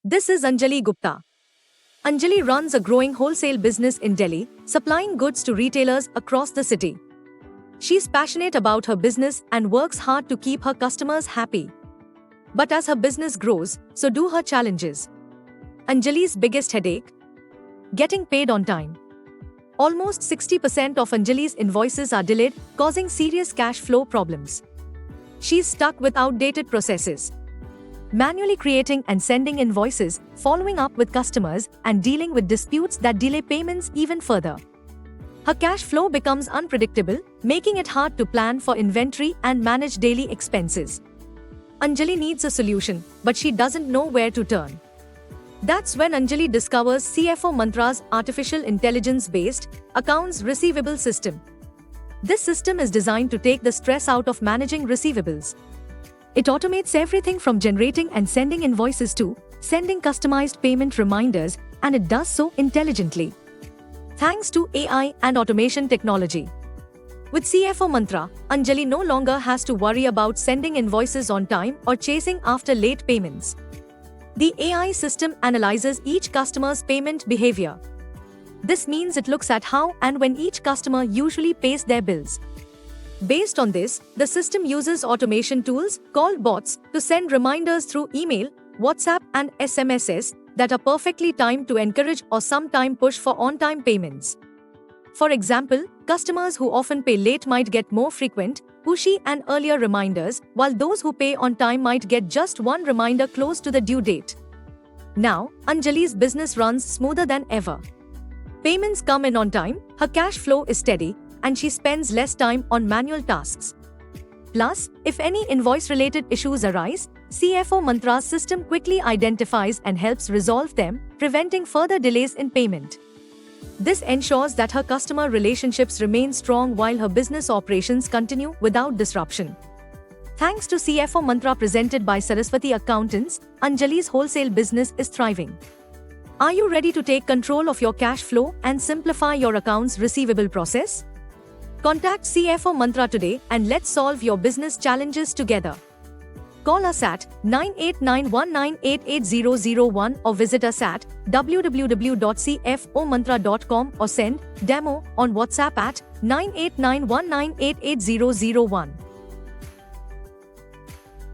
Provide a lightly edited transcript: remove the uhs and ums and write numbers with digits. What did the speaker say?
This is Anjali Gupta. Anjali runs a growing wholesale business in Delhi, supplying goods to retailers across the city. She's passionate about her business and works hard to keep her customers happy. But as her business grows, so do her challenges. Anjali's biggest headache? Getting paid on time. Almost 60% of Anjali's invoices are delayed, causing serious cash flow problems. She's stuck with outdated processes, manually creating and sending invoices, following up with customers, and dealing with disputes that delay payments even further. Her cash flow becomes unpredictable, making it hard to plan for inventory and manage daily expenses. Anjali needs a solution, but she doesn't know where to turn. That's when Anjali discovers CFO Mantra's artificial intelligence-based accounts receivable system. This system is designed to take the stress out of managing receivables. It automates everything from generating and sending invoices to sending customized payment reminders, and it does so intelligently, thanks to AI and automation technology. With CFO Mantra, Anjali no longer has to worry about sending invoices on time or chasing after late payments. The AI system analyzes each customer's payment behavior. This means it looks at how and when each customer usually pays their bills. Based on this, the system uses automation tools, called bots, to send reminders through email, WhatsApp, and SMSs that are perfectly timed to encourage or sometime push for on-time payments. For example, customers who often pay late might get more frequent, pushy, and earlier reminders, while those who pay on time might get just one reminder close to the due date. Now, Anjali's business runs smoother than ever. Payments come in on time, her cash flow is steady, and she spends less time on manual tasks. Plus, if any invoice-related issues arise, CFO Mantra's system quickly identifies and helps resolve them, preventing further delays in payment. This ensures that her customer relationships remain strong while her business operations continue without disruption. Thanks to CFO Mantra presented by Saraswati Accountants, Anjali's wholesale business is thriving. Are you ready to take control of your cash flow and simplify your accounts receivable process? Contact CFO Mantra today and let's solve your business challenges together. Call us at 9891988001 or visit us at www.cfomantra.com or send demo on WhatsApp at 9891988001.